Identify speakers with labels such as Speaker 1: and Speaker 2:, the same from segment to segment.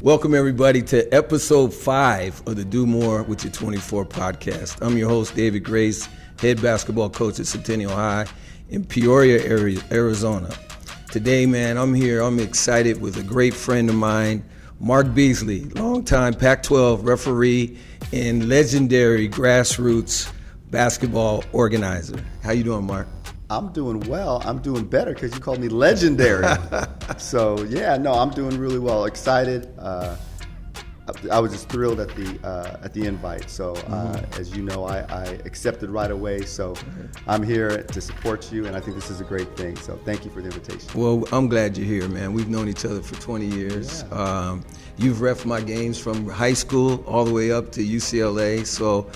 Speaker 1: Welcome, everybody, to episode 5 of the Do More with Your 24 podcast. I'm your host, David Grace, head basketball coach at Centennial High in Peoria, Arizona. Today, man, I'm excited with a great friend of mine, Mark Beasley, longtime Pac-12 referee and legendary grassroots basketball organizer. How you doing, Mark?
Speaker 2: I'm doing well. I'm doing better because you called me legendary. So I'm doing really well. Excited. I was just thrilled at the invite. So as you know, I accepted right away. So I'm here to support you, and I think this is a great thing. So thank you for the invitation.
Speaker 1: Well, I'm glad you're here, man. We've known each other for 20 years. Yeah. You've reffed my games from high school all the way up to UCLA. So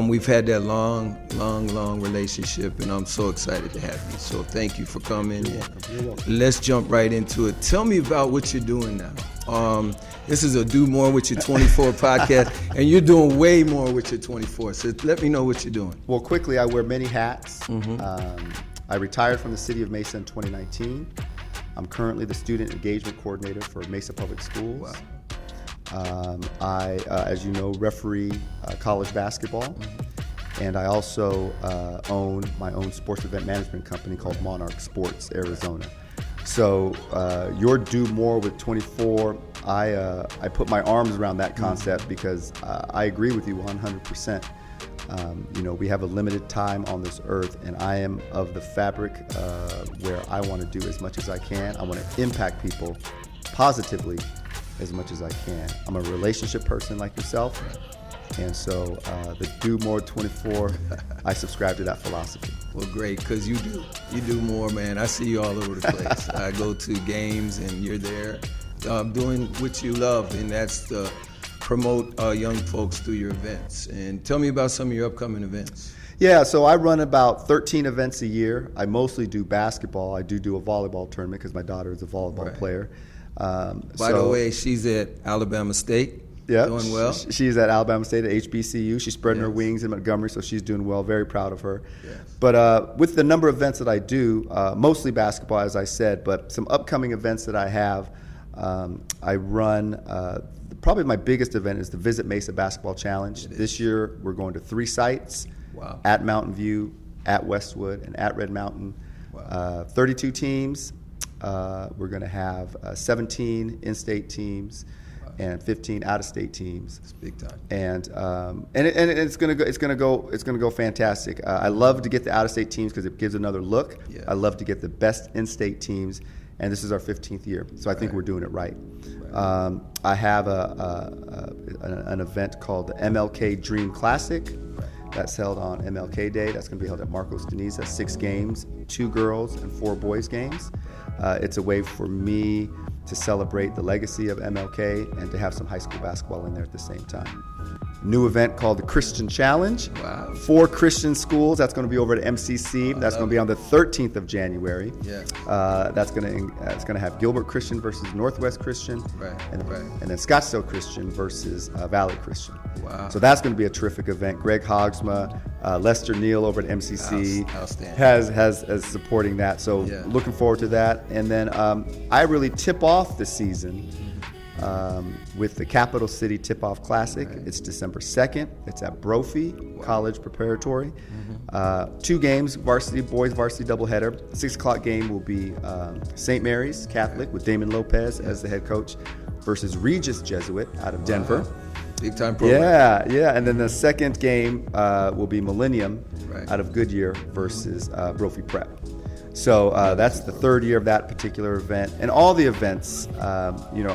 Speaker 1: we've had that long relationship, and I'm so excited to have you. So thank you for coming.
Speaker 2: You're welcome.
Speaker 1: Let's jump right into it. Tell me about what you're doing now. This is a Do More with Your 24 podcast, and you're doing way more with your 24. So let me know what you're doing.
Speaker 2: Well, quickly, I wear many hats. I retired from the city of Mesa in 2019. I'm currently the student engagement coordinator for Mesa Public Schools.
Speaker 1: Wow.
Speaker 2: I, as you know, referee college basketball, and I also own my own sports event management company called Monarch Sports Arizona. So your Do More with 24, I put my arms around that concept because I agree with you 100%. We have a limited time on this earth, and I am of the fabric where I want to do as much as I can. I want to impact people positively as much as I can. I'm a relationship person like yourself, and so the Do More 24, I subscribe to that philosophy.
Speaker 1: Well, great, because you do more, man. I see you all over the place. I go to games, and you're there doing what you love, and that's to promote young folks through your events. And tell me about some of your upcoming events.
Speaker 2: Yeah, so I run about 13 events a year. I mostly do basketball. I do a volleyball tournament because my daughter is a volleyball player.
Speaker 1: By the way, she's at Alabama State.
Speaker 2: Yeah,
Speaker 1: doing well.
Speaker 2: She's at Alabama State at HBCU. She's spreading her wings in Montgomery, so she's doing well. Very proud of her.
Speaker 1: Yes.
Speaker 2: But with the number of events that I do, mostly basketball, as I said, but some upcoming events that I have, I run. Probably my biggest event is the Visit Mesa Basketball Challenge. This year, we're going to 3 sites: at Mountain View, at Westwood, and at Red Mountain. 32 teams. We're going to have 17 in-state teams and 15 out-of-state teams.
Speaker 1: It's big time.
Speaker 2: And it's going to go fantastic. I love to get the out-of-state teams because it gives another look.
Speaker 1: Yeah.
Speaker 2: I love to get the best in-state teams, and this is our 15th year, so I think we're doing it right. I have an event called the MLK Dream Classic. That's held on MLK Day. That's going to be held at Marcos Deniza. 6 games, 2 girls and 4 boys games. It's a way for me to celebrate the legacy of MLK and to have some high school basketball in there at the same time. New event called the Christian Challenge.
Speaker 1: Wow.
Speaker 2: 4 Christian schools. That's going to be over at MCC. That's going to be on the 13th of January.
Speaker 1: Yeah.
Speaker 2: That's going to have Gilbert Christian versus Northwest Christian. And then Scottsdale Christian versus Valley Christian.
Speaker 1: Wow.
Speaker 2: So that's going to be a terrific event. Greg Hogsma, Lester Neal over at MCC has supporting that. So looking forward to that. And then I really tip off the season with the Capital City Tip-Off Classic. It's December 2nd. It's at Brophy College Preparatory. 2 games, boys varsity doubleheader. 6 o'clock game will be St. Mary's Catholic with Damon Lopez as the head coach versus Regis Jesuit out of Denver.
Speaker 1: Big time program.
Speaker 2: Yeah. And then the second game will be Millennium out of Goodyear versus Brophy Prep. So that's the 3rd year of that particular event. And all the events, are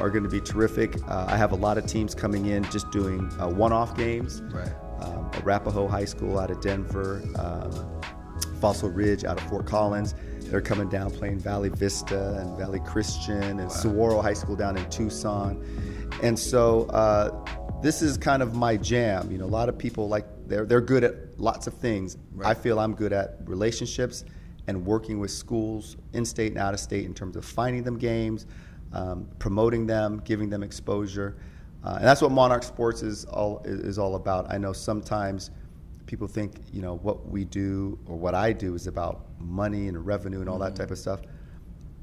Speaker 2: going to be terrific. I have a lot of teams coming in just doing one-off games. Arapahoe High School out of Denver, Fossil Ridge out of Fort Collins. They're coming down playing Valley Vista and Valley Christian and Saguaro High School down in Tucson. And so this is kind of my jam. A lot of people they're good at lots of things. I feel I'm good at relationships and working with schools in-state and out-of-state in terms of finding them games, promoting them, giving them exposure. And that's what Monarch Sports is all about. I know sometimes people think, what we do or what I do is about money and revenue and all that type of stuff.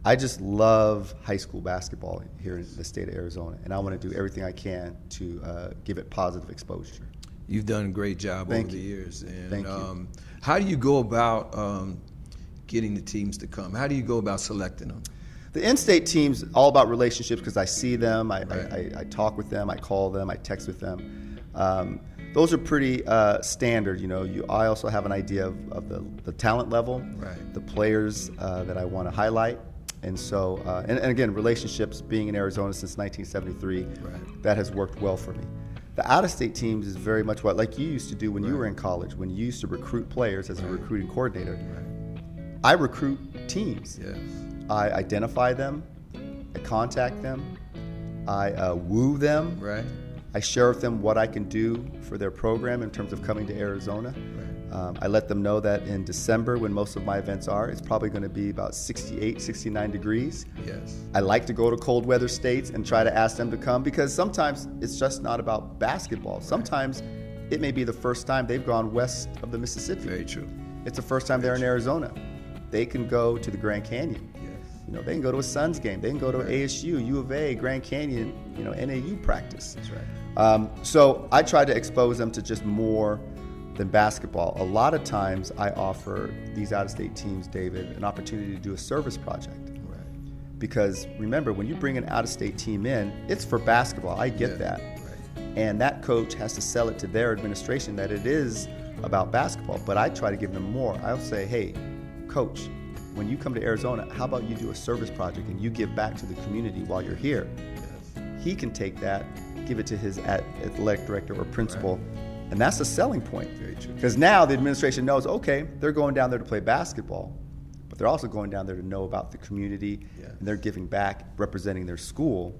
Speaker 2: I just love high school basketball here in the state of Arizona, and I want to do everything I can to give it positive exposure.
Speaker 1: You've done a great job
Speaker 2: Thank
Speaker 1: over the
Speaker 2: you.
Speaker 1: years. And,
Speaker 2: Thank you.
Speaker 1: How do you go about getting the teams to come? How do you go about selecting them?
Speaker 2: The in-state teams, all about relationships because I see them, I talk with them, I call them, I text with them. Those are pretty standard. I also have an idea of the talent level, the players that I want to highlight. And so, and again, relationships, being in Arizona since 1973, that has worked well for me. The out-of-state teams is very much what, like you used to do when you were in college, when you used to recruit players as a recruiting coordinator. I recruit teams.
Speaker 1: Yes.
Speaker 2: I identify them, I contact them, I woo them, I share with them what I can do for their program in terms of coming to Arizona. I let them know that in December, when most of my events are, it's probably going to be about 68, 69 degrees.
Speaker 1: Yes.
Speaker 2: I like to go to cold weather states and try to ask them to come because sometimes it's just not about basketball. Sometimes it may be the first time they've gone west of the Mississippi.
Speaker 1: Very true.
Speaker 2: It's the first time they're in Arizona. They can go to the Grand Canyon. They can go to a Suns game. They can go to ASU, U of A, Grand Canyon, NAU practice.
Speaker 1: That's right.
Speaker 2: So I try to expose them to just more than basketball. A lot of times I offer these out-of-state teams, David, an opportunity to do a service project.
Speaker 1: Right.
Speaker 2: Because remember, when you bring an out-of-state team in, it's for basketball. I get that.
Speaker 1: Right.
Speaker 2: And that coach has to sell it to their administration that it is about basketball. But I try to give them more. I'll say, hey, coach, when you come to Arizona, how about you do a service project and you give back to the community while you're here?
Speaker 1: Yes.
Speaker 2: He can take that, give it to his athletic director or principal, and that's a selling point.
Speaker 1: Very true.
Speaker 2: Because now the administration knows, okay, they're going down there to play basketball, but they're also going down there to know about the community, and they're giving back, representing their school,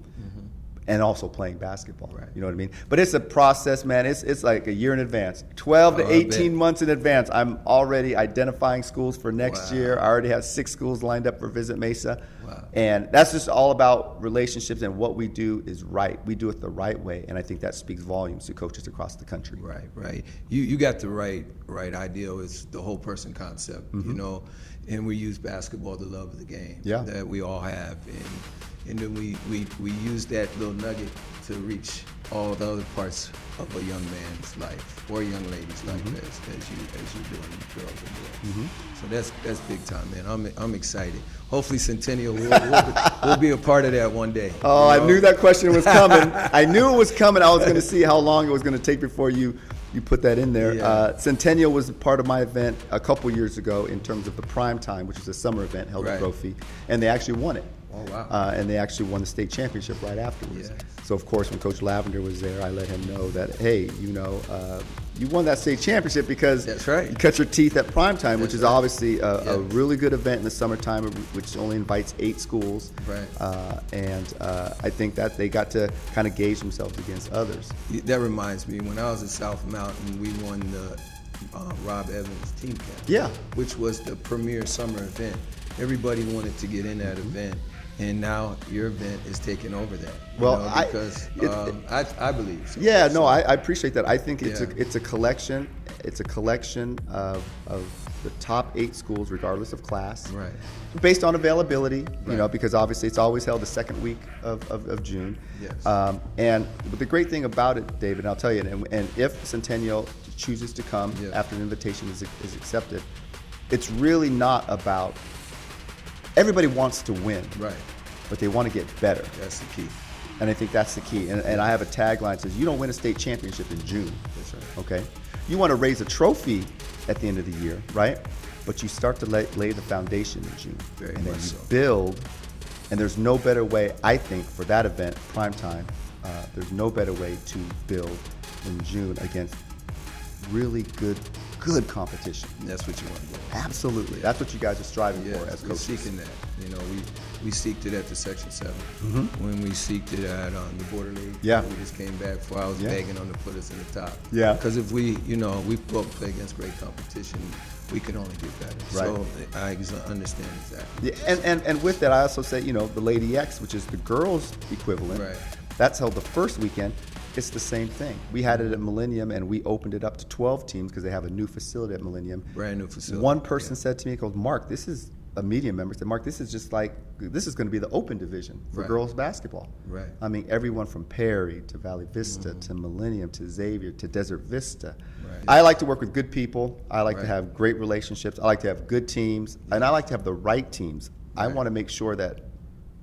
Speaker 2: and also playing basketball.
Speaker 1: Right.
Speaker 2: You know what I mean? But it's a process, man. It's like a year in advance. 12 to 18 months in advance, I'm already identifying schools for next year. I already have 6 schools lined up for Visit Mesa.
Speaker 1: Wow.
Speaker 2: And that's just all about relationships, and what we do is right. We do it the right way, and I think that speaks volumes to coaches across the country.
Speaker 1: Right. You got the right idea. It's the whole person concept, and we use basketball, the love of the game that we all have. And then we use that little nugget to reach all the other parts of a young man's life or a young lady's life as you're doing, the girls are doing. So that's big time, man. I'm excited. Hopefully Centennial will be a part of that one day.
Speaker 2: Oh, I knew that question was coming. I knew it was coming. I was going to see how long it was going to take before you put that in there.
Speaker 1: Yeah.
Speaker 2: Centennial was part of my event a couple years ago in terms of the Prime Time, which is a summer event held at Brophy, and they actually won it.
Speaker 1: Oh, wow.
Speaker 2: And they actually won the state championship right afterwards.
Speaker 1: Yes.
Speaker 2: So, of course, when Coach Lavender was there, I let him know that, hey, you won that state championship because you cut your teeth at Prime Time, which is obviously a really good event in the summertime, which only invites 8 schools.
Speaker 1: Right.
Speaker 2: And I think that they got to kind of gauge themselves against others.
Speaker 1: That reminds me, when I was at South Mountain, we won the Rob Evans Team Camp.
Speaker 2: Yeah. Which
Speaker 1: was the premier summer event. Everybody wanted to get in that event. And now your event is taking over that. I believe so.
Speaker 2: Yeah, no, I appreciate that. I think it's a collection. It's a collection of the top 8 schools, regardless of class, based on availability. Because obviously it's always held the second week of June.
Speaker 1: Yes.
Speaker 2: But the great thing about it, David, and I'll tell you, and if Centennial chooses to come after an invitation is accepted, it's really not about. Everybody wants to win, but they want to get better.
Speaker 1: That's the key.
Speaker 2: And I think that's the key. And I have a tagline that says, you don't win a state championship in June.
Speaker 1: That's right.
Speaker 2: Okay? You want to raise a trophy at the end of the year, right? But you start to lay the foundation in June.
Speaker 1: Very
Speaker 2: and
Speaker 1: much
Speaker 2: then you
Speaker 1: so.
Speaker 2: build, and there's no better way, I think, for that event, Prime Time, there's no better way to build in June against really good competition.
Speaker 1: That's what you want to do.
Speaker 2: Absolutely. That's what you guys are striving for as
Speaker 1: we're
Speaker 2: coaches.
Speaker 1: seeking that. We seeked it at the Section 7. When we seeked it at the Border League. We just came back for I was begging them to put us in the top. Because if we both play against great competition, we can only get better. So I understand exactly.
Speaker 2: And with that, I also say, the Lady X, which is the girls' equivalent. That's held the first weekend. It's the same thing. We had it at Millennium, and we opened it up to 12 teams because they have a new facility at Millennium.
Speaker 1: Brand new facility.
Speaker 2: One person said to me, "Mark, this is a media member said, Mark, this is going to be the open division for girls basketball.
Speaker 1: Right.
Speaker 2: I mean, everyone from Perry to Valley Vista to Millennium to Xavier to Desert Vista.
Speaker 1: Right.
Speaker 2: I like to work with good people. I like to have great relationships. I like to have good teams, and I like to have the right teams. I want to make sure that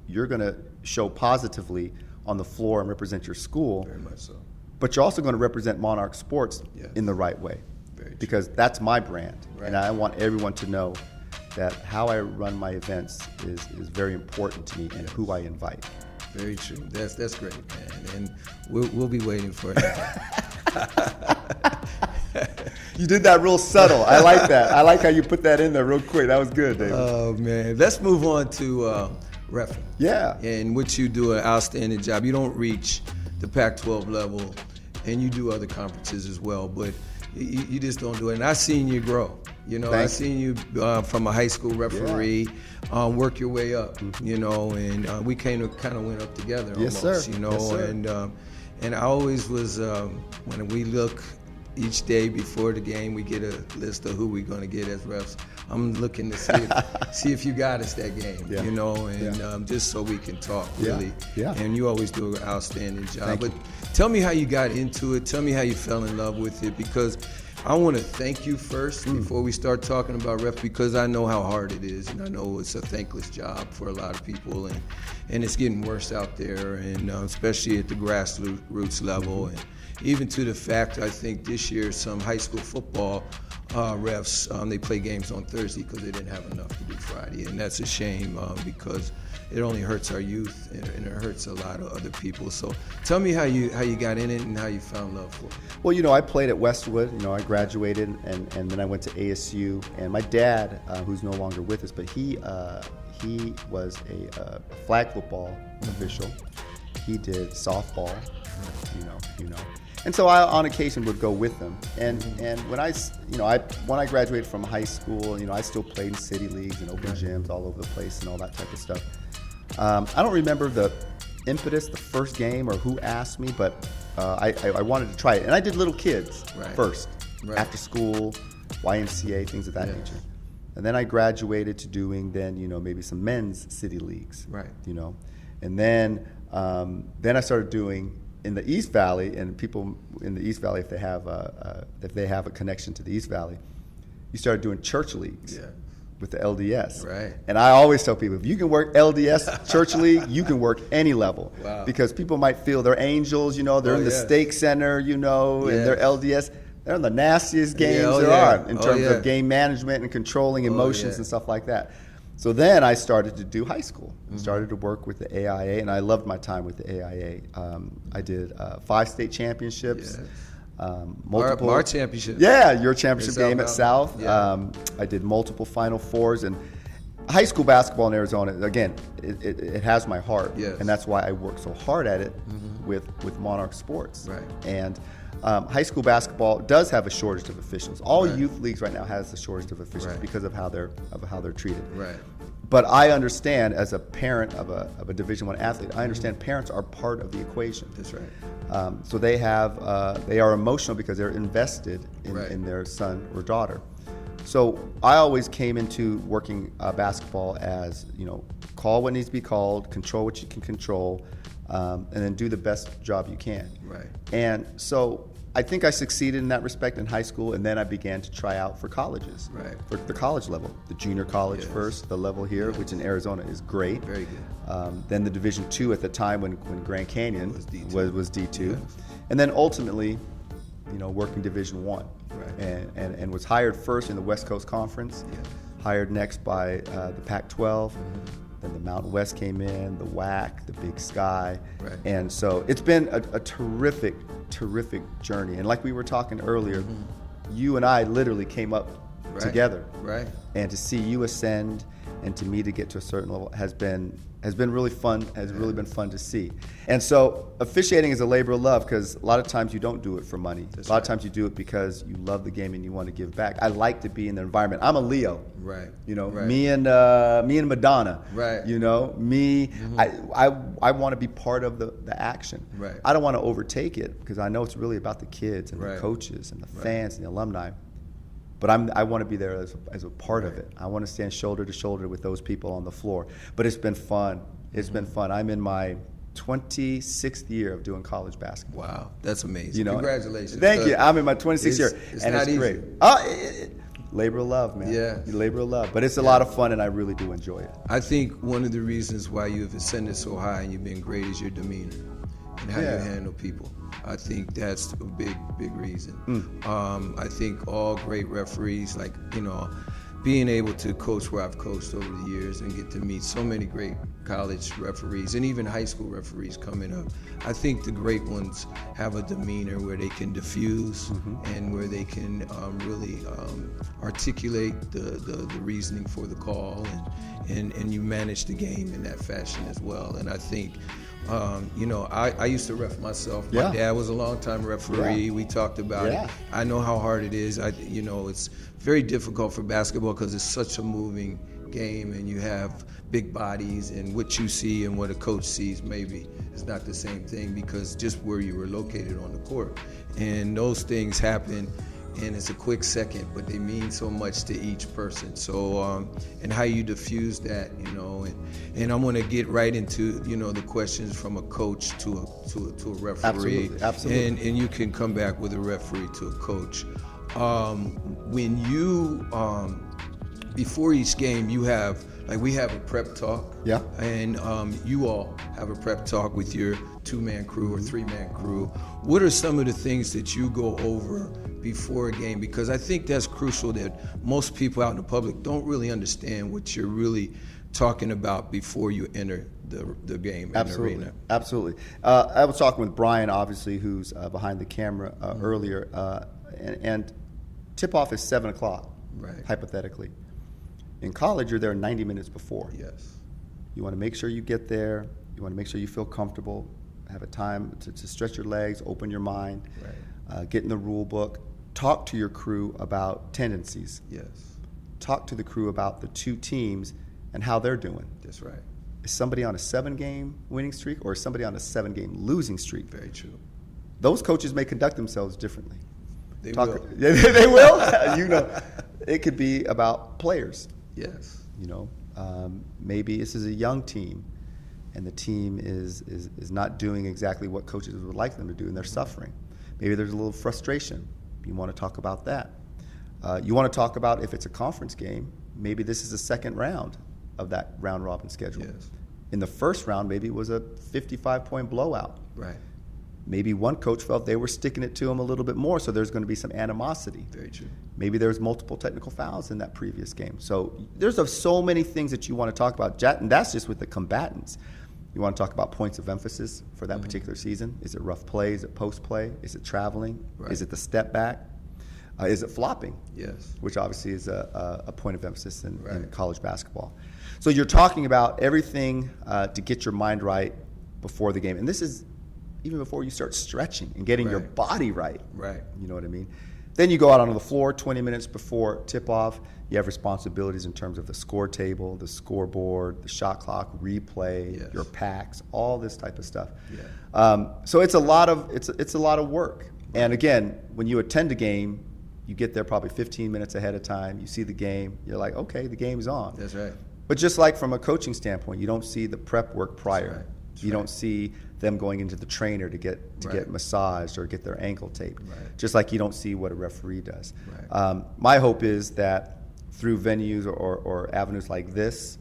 Speaker 2: you're going to show positively on the floor and represent your school.
Speaker 1: Very much so.
Speaker 2: But you're also going to represent Monarch Sports in the right way. Because that's my brand. Right. And I want everyone to know that how I run my events is very important to me and who I invite.
Speaker 1: Very true. That's great, man. And we'll be waiting for it.
Speaker 2: You did that real subtle. I like that. I like how you put that in there real quick. That was good, David.
Speaker 1: Oh, man. Let's move on to ref.
Speaker 2: Yeah.
Speaker 1: In which you do an outstanding job. You don't reach the Pac-12 level, and you do other conferences as well, but you just don't do it. And I've seen you grow. You know, I've seen you from a high school referee work your way up, you know, and we kind of went up together almost, you know.
Speaker 2: Yes, sir.
Speaker 1: And I always was, when we look each day before the game, we get a list of who we're going to get as refs. I'm looking to see if you got us that game, you know, and just so we can talk, really.
Speaker 2: Yeah.
Speaker 1: And you always do an outstanding job.
Speaker 2: Thank you.
Speaker 1: Tell me how you got into it. Tell me how you fell in love with it, because I want to thank you first before we start talking about ref, because I know how hard it is, and I know it's a thankless job for a lot of people, and it's getting worse out there, and especially at the grassroots level, and even to the fact I think this year some high school football refs, they play games on Thursday because they didn't have enough to do Friday, and that's a shame because it only hurts our youth and it hurts a lot of other people. So tell me how you got in it and how you found love for it.
Speaker 2: Well, you know, I played at Westwood. You know, I graduated and then I went to ASU. And my dad, who's no longer with us, but he was a flag football official. He did softball, you know. And so I, on occasion, would go with them. And when I graduated from high school, you know, I still played in city leagues and open gyms all over the place and all that type of stuff. I don't remember the impetus, the first game, or who asked me, but I wanted to try it. And I did little kids first, after school, YMCA, things of that nature. And then I graduated to doing maybe some men's city leagues, you know. And then I started doing in the East Valley, and people in the East Valley, if they have a connection to the East Valley, you started doing church leagues with the LDS.
Speaker 1: Right.
Speaker 2: And I always tell people, if you can work LDS church league, you can work any level.
Speaker 1: Wow.
Speaker 2: Because people might feel they're angels, you know, they're in the stake center, you know, and they're LDS. They're the nastiest games there are in terms of game management and controlling emotions and stuff like that. So then I started to do high school. Started to work with the AIA, and I loved my time with the AIA. I did 5 state championships, multiple
Speaker 1: our championship.
Speaker 2: Yeah, your championship game at South.
Speaker 1: Yeah.
Speaker 2: I did multiple Final Fours, and high school basketball in Arizona. Again, it has my heart, and that's why I work so hard at it with Monarch Sports.
Speaker 1: Right.
Speaker 2: And high school basketball does have a shortage of officials. All youth leagues right now has the shortage of officials because of how they're treated.
Speaker 1: Right.
Speaker 2: But I understand, as a parent of a Division I athlete, I understand parents are part of the equation.
Speaker 1: That's right.
Speaker 2: So they are emotional because they're invested in their son or daughter. So I always came into working basketball as, you know, call what needs to be called, control what you can control, and then do the best job you can.
Speaker 1: Right.
Speaker 2: And so I think I succeeded in that respect in high school, and then I began to try out for colleges.
Speaker 1: Right.
Speaker 2: For the college level, the junior college first, the level here, which in Arizona is great.
Speaker 1: Very good.
Speaker 2: Then the Division II at the time when Grand Canyon was D2. Yes. And then ultimately, you know, working Division I. Right. And was hired first in the West Coast Conference, hired next by the Pac-12. Then the Mountain West came in, the WAC, the Big Sky. Right. And so it's been a terrific journey. And like we were talking earlier, you and I literally came up together. Right. And to see you ascend and to me to get to a certain level has been really fun, really been fun to see. And so officiating is a labor of love, because a lot of times you don't do it for money. A lot of times you do it because you love the game and you want to give back. I like to be in the environment. I'm a Leo. Right. You know, me and Madonna. Right. You know, me, I want to be part of the action. Right. I don't want to overtake it, because I know it's really about the kids and the coaches and the fans and the alumni. But I want to be there as a part of it. I want to stand shoulder to shoulder with those people on the floor. But it's been fun. It's been fun. I'm in my 26th year of doing college basketball.
Speaker 1: Wow, that's amazing.
Speaker 2: You know,
Speaker 1: congratulations.
Speaker 2: Thank you. I'm in my 26th year.
Speaker 1: It's
Speaker 2: and
Speaker 1: not
Speaker 2: it's
Speaker 1: easy.
Speaker 2: great. Labor of love, man.
Speaker 1: Yeah.
Speaker 2: Labor of love. But it's a lot of fun, and I really do enjoy it.
Speaker 1: I think one of the reasons why you've ascended so high and you've been great is your demeanor and how you handle people. I think that's a big reason. I think all great referees, like, you know, being able to coach where I've coached over the years and get to meet so many great college referees and even high school referees coming up, I think the great ones have a demeanor where they can diffuse and where they can really articulate the reasoning for the call, and you manage the game in that fashion as well. And I think, you know, I used to ref myself. My dad was a longtime referee. We talked about it. I know how hard it is. You know, it's very difficult for basketball because it's such a moving game, and you have big bodies, and what you see and what a coach sees maybe is not the same thing because just where you were located on the court. And those things happen, and it's a quick second, but they mean so much to each person. So, and how you diffuse that, you know, and I'm gonna get right into, you know, the questions from a coach to a referee.
Speaker 2: Absolutely.
Speaker 1: And you can come back with a referee to a coach. When you, before each game, you have, like, we have a prep talk.
Speaker 2: Yeah.
Speaker 1: And you all have a prep talk with your 2-man crew or 3-man crew. What are some of the things that you go over before a game? Because I think that's crucial, that most people out in the public don't really understand what you're really talking about before you enter the game in the arena.
Speaker 2: Absolutely. I was talking with Brian, obviously, who's behind the camera earlier, and tip-off is 7 o'clock, hypothetically. In college, you're there 90 minutes before.
Speaker 1: Yes.
Speaker 2: You want to make sure you get there. You want to make sure you feel comfortable, have a time to stretch your legs, open your mind, get in the rule book, talk to your crew about tendencies.
Speaker 1: Yes.
Speaker 2: Talk to the crew about the two teams and how they're doing.
Speaker 1: That's right.
Speaker 2: Is somebody on a 7-game winning streak, or is somebody on a 7-game losing streak?
Speaker 1: Very true.
Speaker 2: Those coaches may conduct themselves differently.
Speaker 1: They will.
Speaker 2: Yeah, they will. You know, it could be about players.
Speaker 1: Yes.
Speaker 2: You know, maybe this is a young team, and the team is not doing exactly what coaches would like them to do, and they're suffering. Maybe there's a little frustration. You want to talk about that. You want to talk about, if it's a conference game, maybe this is the second round of that round-robin schedule.
Speaker 1: Yes.
Speaker 2: In the first round, maybe it was a 55-point blowout.
Speaker 1: Right.
Speaker 2: Maybe one coach felt they were sticking it to him a little bit more, so there's going to be some animosity.
Speaker 1: Very true.
Speaker 2: Maybe there's multiple technical fouls in that previous game. So there's so many things that you want to talk about, and that's just with the combatants. You want to talk about points of emphasis for that particular season. Is it rough play? Is it post play? Is it traveling?
Speaker 1: Right.
Speaker 2: Is it the step back? Is it flopping?
Speaker 1: Yes.
Speaker 2: Which obviously is a point of emphasis in college basketball. So you're talking about everything to get your mind right before the game. And this is even before you start stretching and getting your body right.
Speaker 1: Right.
Speaker 2: You know what I mean? Then you go out onto the floor 20 minutes before tip-off. You have responsibilities in terms of the score table, the scoreboard, the shot clock, replay, your packs, all this type of stuff.
Speaker 1: Yeah.
Speaker 2: So it's a lot of work. And again, when you attend a game, you get there probably 15 minutes ahead of time. You see the game. You're like, okay, the game's on.
Speaker 1: That's right.
Speaker 2: But just like from a coaching standpoint, you don't see the prep work prior.
Speaker 1: That's right.
Speaker 2: You don't see them going into the trainer to get massaged or get their ankle taped.
Speaker 1: Right.
Speaker 2: Just like you don't see what a referee does.
Speaker 1: Right.
Speaker 2: My hope is that through venues or avenues like this,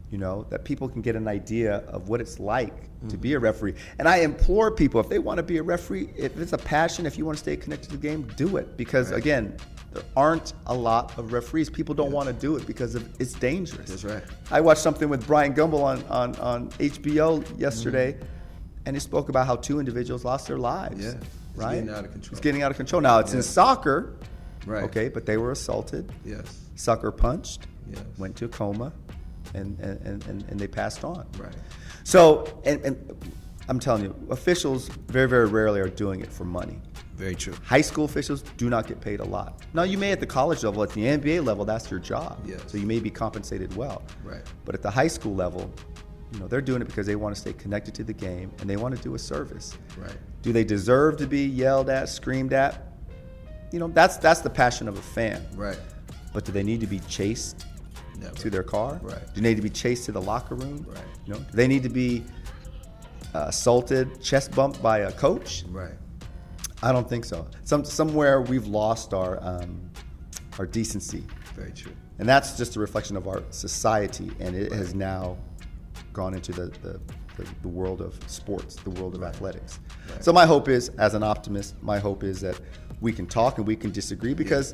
Speaker 2: you know, that people can get an idea of what it's like to be a referee. And I implore people, if they want to be a referee, if it's a passion, if you want to stay connected to the game, do it. Because again, there aren't a lot of referees. People don't want to do it because it's dangerous.
Speaker 1: That's right.
Speaker 2: I watched something with Brian Gumbel on HBO yesterday, and he spoke about how 2 individuals lost their lives.
Speaker 1: Yeah. It's getting out of control.
Speaker 2: It's getting out of control. Now, it's in soccer,
Speaker 1: right?
Speaker 2: But they were assaulted.
Speaker 1: Yes.
Speaker 2: Sucker punched,
Speaker 1: Yes.
Speaker 2: went to a coma, and they passed on.
Speaker 1: Right.
Speaker 2: So, and I'm telling you, officials very, very rarely are doing it for money.
Speaker 1: Very true.
Speaker 2: High school officials do not get paid a lot. Now, you may at the college level, at the NBA level, that's your job.
Speaker 1: Yes.
Speaker 2: So you may be compensated well.
Speaker 1: Right.
Speaker 2: But at the high school level, you know, they're doing it because they want to stay connected to the game and they want to do a service.
Speaker 1: Right.
Speaker 2: Do they deserve to be yelled at, screamed at? that's the passion of a fan.
Speaker 1: Right.
Speaker 2: But do they need to be chased
Speaker 1: Never.
Speaker 2: to their car?
Speaker 1: Right.
Speaker 2: Do they need to be chased to the locker room?
Speaker 1: Right.
Speaker 2: Do they need to be assaulted, chest bumped by a coach?
Speaker 1: Right.
Speaker 2: I don't think so. Somewhere we've lost our decency.
Speaker 1: Very true.
Speaker 2: And that's just a reflection of our society, and it has now gone into the world of sports, the world of athletics.
Speaker 1: Right.
Speaker 2: So my hope is, as an optimist, my hope is that we can talk and we can disagree, because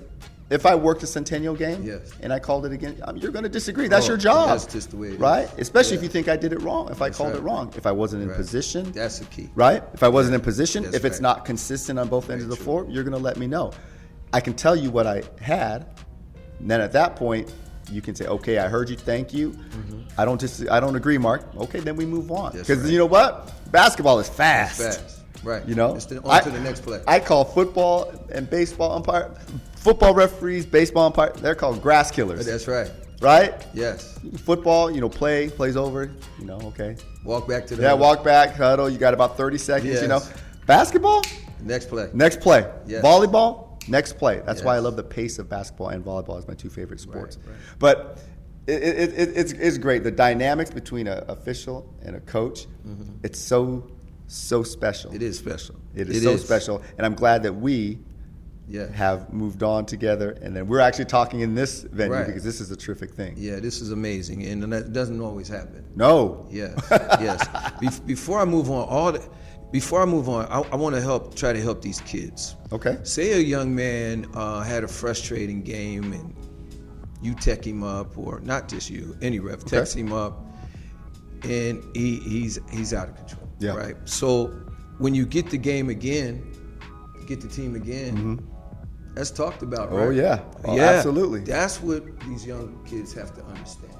Speaker 2: if I worked a Centennial game and I called it again, you're going to disagree. That's your job.
Speaker 1: That's just the way it is.
Speaker 2: Right? Especially if you think I did it wrong, if I called
Speaker 1: right.
Speaker 2: it wrong. If I wasn't in position.
Speaker 1: That's the key.
Speaker 2: Right? If I wasn't in position,
Speaker 1: That's
Speaker 2: if it's
Speaker 1: right.
Speaker 2: not consistent on both ends of the
Speaker 1: true.
Speaker 2: floor, you're going to let me know. I can tell you what I had, and then at that point, you can say, okay, I heard you, thank you. I don't agree, Mark. Okay, then we move on.
Speaker 1: That's
Speaker 2: Because
Speaker 1: right.
Speaker 2: you know what? Basketball is fast.
Speaker 1: It's fast. Right. It's on to the next play.
Speaker 2: I call football and baseball football referees, baseball umpire, they're called grass killers.
Speaker 1: That's right.
Speaker 2: Right?
Speaker 1: Yes.
Speaker 2: Football, plays over, okay.
Speaker 1: Walk back to the
Speaker 2: Yeah, walk back, huddle, you got about 30 seconds,
Speaker 1: Yes.
Speaker 2: Basketball,
Speaker 1: next play.
Speaker 2: next play.
Speaker 1: Yes.
Speaker 2: Volleyball, next play. That's why I
Speaker 1: Yes.
Speaker 2: love the pace of basketball and volleyball as my two favorite sports.
Speaker 1: Right.
Speaker 2: But it's great. The dynamics between an official and a coach, it's so special.
Speaker 1: It is special.
Speaker 2: It is so special. And I'm glad that we have moved on together, and then we're actually talking in this venue
Speaker 1: Right.
Speaker 2: because this is a terrific thing.
Speaker 1: Yeah, this is amazing, and that doesn't always happen.
Speaker 2: No.
Speaker 1: Yes, yes. Before I move on, I want to try to help these kids.
Speaker 2: Okay.
Speaker 1: Say a young man had a frustrating game, and you tech him up, or not just you, any ref techs him up, and he's out of control.
Speaker 2: Yeah.
Speaker 1: Right. So when you get the game again, get the team again. That's talked about, right?
Speaker 2: Oh, yeah. Oh, absolutely.
Speaker 1: That's what these young kids have to understand.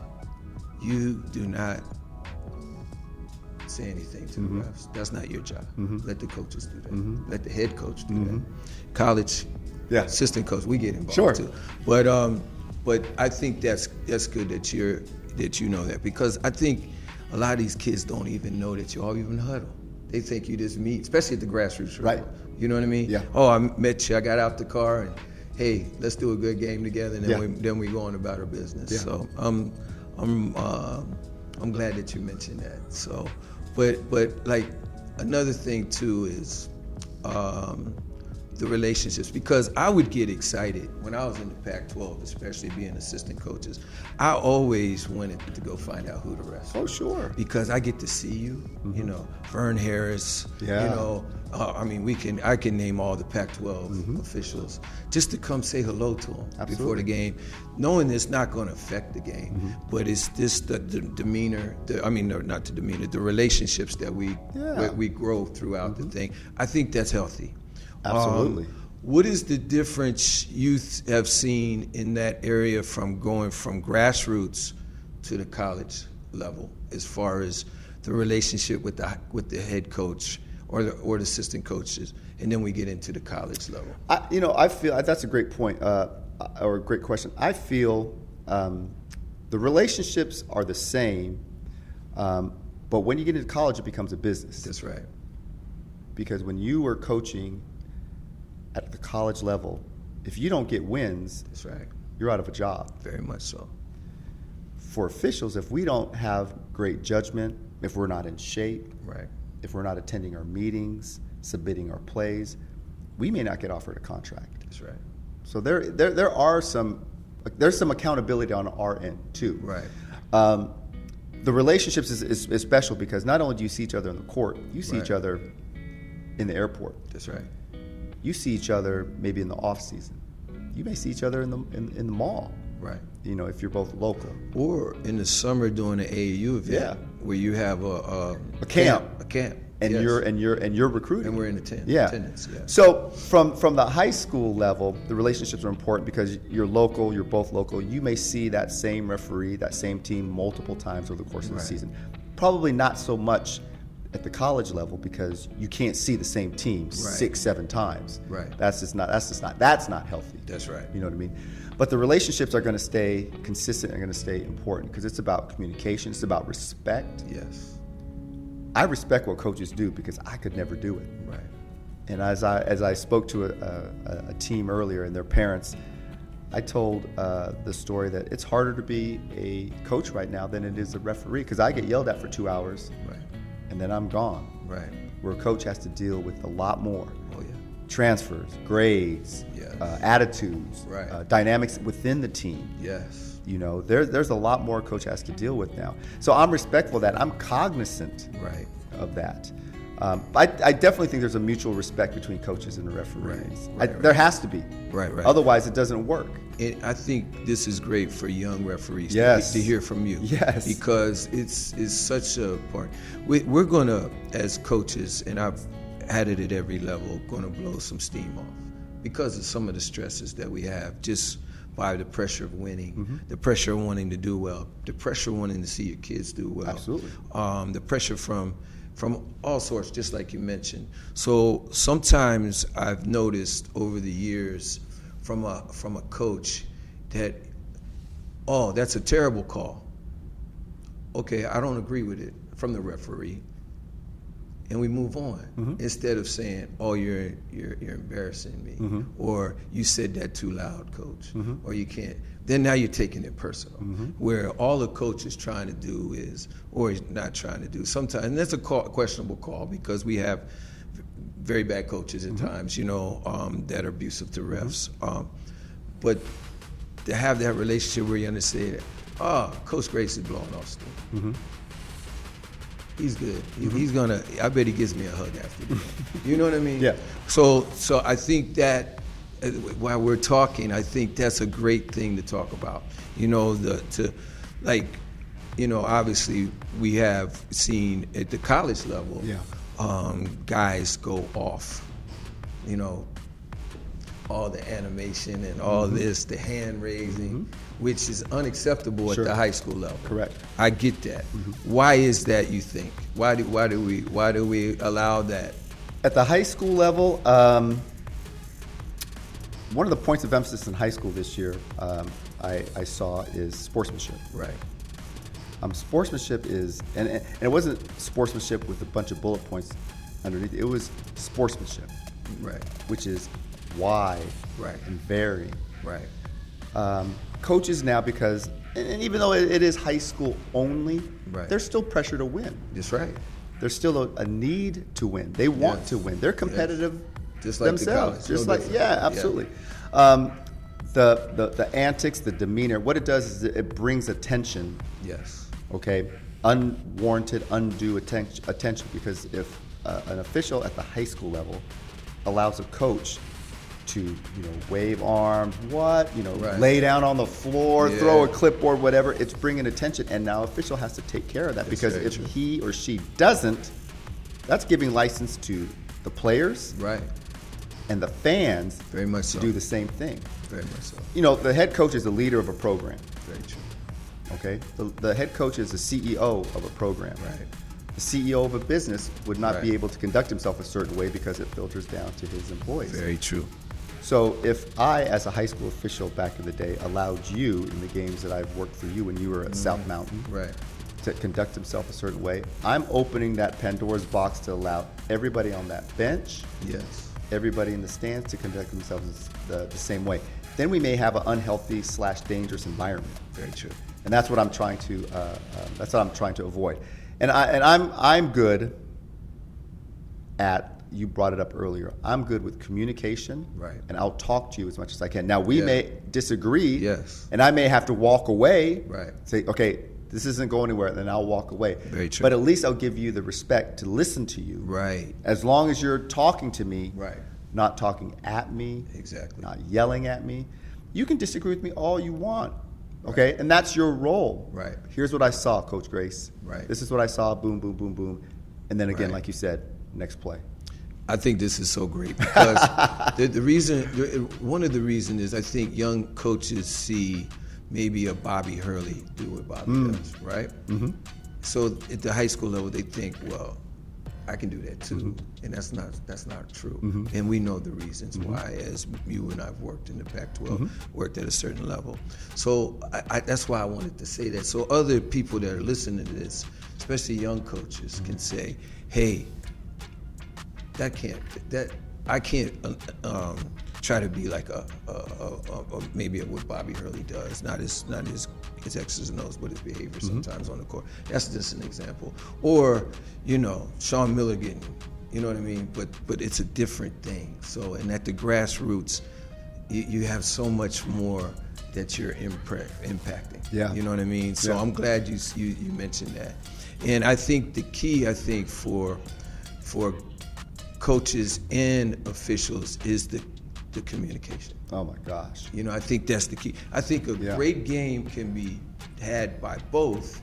Speaker 1: You do not say anything to the refs. That's not your job. Let the coaches do that. Let the head coach do that. College assistant coach, we get involved too. But I think that's good that you know that, because I think a lot of these kids don't even know that you all even huddle. They think you just meet, especially at the grassroots level.
Speaker 2: Right.
Speaker 1: You know what I mean?
Speaker 2: Yeah.
Speaker 1: Oh, I met you. I got out the car, and hey, let's do a good game together, and then we go on about our business.
Speaker 2: Yeah.
Speaker 1: So I'm glad that you mentioned that. So, but like another thing too is the relationships, because I would get excited when I was in the Pac-12, especially being assistant coaches. I always wanted to go find out who the refs were.
Speaker 2: Oh, sure.
Speaker 1: Because I get to see you, Vern Harris,
Speaker 2: Yeah.
Speaker 1: I can name all the Pac-12 officials just to come say hello to them before the game, knowing it's not going to affect the game, but it's just the demeanor, not the demeanor, the relationships that we grow throughout the thing. I think that's healthy.
Speaker 2: Absolutely.
Speaker 1: What is the difference you have seen in that area from going from grassroots to the college level, as far as the relationship with the head coach or the assistant coaches, and then we get into the college level?
Speaker 2: I feel that's a great point or a great question. I feel the relationships are the same, but when you get into college, it becomes a business.
Speaker 1: That's right.
Speaker 2: Because when you were coaching at the college level, if you don't get wins,
Speaker 1: That's right.
Speaker 2: you're out of a job.
Speaker 1: Very much so.
Speaker 2: For officials, if we don't have great judgment, if we're not in shape,
Speaker 1: Right.
Speaker 2: if we're not attending our meetings, submitting our plays, we may not get offered a contract.
Speaker 1: That's right.
Speaker 2: So there's some accountability on our end too.
Speaker 1: Right.
Speaker 2: The relationships is special because not only do you see each other in the court, you see each other in the airport.
Speaker 1: That's right.
Speaker 2: You see each other maybe in the off season. You may see each other in the mall.
Speaker 1: Right.
Speaker 2: If you're both local.
Speaker 1: Or in the summer during the AAU event, where you have a
Speaker 2: camp.
Speaker 1: A camp.
Speaker 2: And
Speaker 1: Yes.
Speaker 2: you're recruiting.
Speaker 1: And we're in attendance. Yeah.
Speaker 2: So from the high school level, the relationships are important because you're local, you're both local. You may see that same referee, that same team multiple times over the course of the season. Probably not so much at the college level because you can't see the same team 6-7 times.
Speaker 1: Right.
Speaker 2: That's not healthy.
Speaker 1: That's right.
Speaker 2: You know what I mean? But the relationships are going to stay consistent and going to stay important because it's about communication. It's about respect.
Speaker 1: Yes.
Speaker 2: I respect what coaches do because I could never do it.
Speaker 1: Right.
Speaker 2: And as I spoke to a team earlier and their parents, I told the story that it's harder to be a coach right now than it is a referee, because I get yelled at for 2 hours,
Speaker 1: Right.
Speaker 2: and then I'm gone.
Speaker 1: Right.
Speaker 2: Where a coach has to deal with a lot more.
Speaker 1: Oh yeah.
Speaker 2: Transfers, grades,
Speaker 1: Yes.
Speaker 2: Attitudes,
Speaker 1: Right.
Speaker 2: dynamics within the team.
Speaker 1: Yes.
Speaker 2: You know, there's a lot more a coach has to deal with now. So I'm respectful of that. I'm cognizant
Speaker 1: Right.
Speaker 2: of that. I definitely think there's a mutual respect between coaches and the referees.
Speaker 1: Right.
Speaker 2: There has to be.
Speaker 1: Right. Right.
Speaker 2: Otherwise, it doesn't work.
Speaker 1: And I think this is great for young referees
Speaker 2: Yes.
Speaker 1: to hear from you.
Speaker 2: Yes.
Speaker 1: Because it's such a part. We're going to, as coaches, and I've had it at every level, going to blow some steam off because of some of the stresses that we have just by the pressure of winning, the pressure of wanting to do well, the pressure of wanting to see your kids do well.
Speaker 2: Absolutely.
Speaker 1: The pressure from all sorts, just like you mentioned. So sometimes I've noticed over the years from a coach that, oh, that's a terrible call. Okay, I don't agree with it, from the referee, and we move on instead of saying, oh, you're embarrassing me, or you said that too loud, coach, or you can't. Then now you're taking it personal, where all the coach is trying to do is, or is not trying to do sometimes, and that's a questionable call, because we have very bad coaches at times, you know, that are abusive to refs. But to have that relationship where you understand, Coach Grace is blowing off steam. He's good. He's gonna. I bet he gives me a hug after this. You know what I mean?
Speaker 2: Yeah.
Speaker 1: So I think that while we're talking, I think that's a great thing to talk about. You know, obviously we have seen at the college level, guys go off. You know, all the animation and all this, the hand raising, which is unacceptable at the high school level.
Speaker 2: Correct.
Speaker 1: I get that. Why is that, you think? Why do we allow that?
Speaker 2: At the high school level, one of the points of emphasis in high school this year I saw is sportsmanship.
Speaker 1: Right.
Speaker 2: Sportsmanship is, and it wasn't sportsmanship with a bunch of bullet points underneath. It was sportsmanship,
Speaker 1: Right.
Speaker 2: which is wide
Speaker 1: Right.
Speaker 2: and varied.
Speaker 1: Right.
Speaker 2: Coaches now, because, and even though it is high school only,
Speaker 1: Right.
Speaker 2: there's still pressure to win.
Speaker 1: That's right.
Speaker 2: There's still a need to win. They want
Speaker 1: Yes.
Speaker 2: to win. They're competitive
Speaker 1: Just like the
Speaker 2: themselves.
Speaker 1: college.
Speaker 2: Just
Speaker 1: No
Speaker 2: like,
Speaker 1: different.
Speaker 2: yeah, absolutely. The antics, the demeanor, what it does is it brings attention,
Speaker 1: Yes.
Speaker 2: okay? Unwarranted, undue attention, because if an official at the high school level allows a coach to, wave arms,
Speaker 1: Right.
Speaker 2: lay down on the floor,
Speaker 1: Yeah.
Speaker 2: throw a clipboard, whatever, it's bringing attention, and now official has to take care of that,
Speaker 1: That's
Speaker 2: because
Speaker 1: very
Speaker 2: if
Speaker 1: true.
Speaker 2: he or she doesn't, that's giving license to the players
Speaker 1: Right.
Speaker 2: and the fans
Speaker 1: Very much so.
Speaker 2: to do the same thing.
Speaker 1: Very much so.
Speaker 2: The head coach is the leader of a program,
Speaker 1: Very true.
Speaker 2: okay? The head coach is the CEO of a program.
Speaker 1: Right.
Speaker 2: The CEO of a business would not be
Speaker 1: Right.
Speaker 2: able to conduct himself a certain way because it filters down to his employees.
Speaker 1: Very true.
Speaker 2: So if I, as a high school official back in the day, allowed you in the games that I've worked for you when you were at South Mountain
Speaker 1: Right.
Speaker 2: to conduct himself a certain way, I'm opening that Pandora's box to allow everybody on that bench,
Speaker 1: Yes.
Speaker 2: everybody in the stands to conduct themselves the same way. Then we may have an unhealthy / dangerous environment.
Speaker 1: Very true.
Speaker 2: And that's what I'm trying to avoid. And I'm good at, you brought it up earlier, I'm good with communication.
Speaker 1: Right.
Speaker 2: And I'll talk to you as much as I can. Now we
Speaker 1: Yeah.
Speaker 2: may disagree.
Speaker 1: Yes.
Speaker 2: And I may have to walk away.
Speaker 1: Right.
Speaker 2: Say, okay, this isn't going anywhere, then I'll walk away.
Speaker 1: Very true.
Speaker 2: But at least I'll give you the respect to listen to you.
Speaker 1: Right.
Speaker 2: As long as you're talking to me.
Speaker 1: Right.
Speaker 2: Not talking at me.
Speaker 1: Exactly.
Speaker 2: Not yelling at me. You can disagree with me all you want. Okay? And that's your role.
Speaker 1: Right.
Speaker 2: Here's what I saw, Coach Grace.
Speaker 1: Right.
Speaker 2: This is what I saw, boom, boom, boom, boom. And then again,
Speaker 1: Right.
Speaker 2: like you said, next play.
Speaker 1: I think this is so great because one of the reasons is I think young coaches see maybe a Bobby Hurley do what Bobby does, right? Mm-hmm. So at the high school level, they think, well, I can do that too, and that's not true. And we know the reasons why, as you and I've worked in the Pac-12, worked at a certain level. So that's why I wanted to say that, so other people that are listening to this, especially young coaches, can say, hey, I can't try to be like a maybe what Bobby Hurley does, not his X's and O's, but his behavior sometimes on the court. That's just an example. Or, Sean Miller getting, you know what I mean? But it's a different thing. So, and at the grassroots, you have so much more that you're impacting.
Speaker 2: Yeah.
Speaker 1: You know what I mean? So I'm glad you mentioned that. And I think the key, for coaches and officials is the communication.
Speaker 2: Oh my gosh.
Speaker 1: I think that's the key. I think a great game can be had by both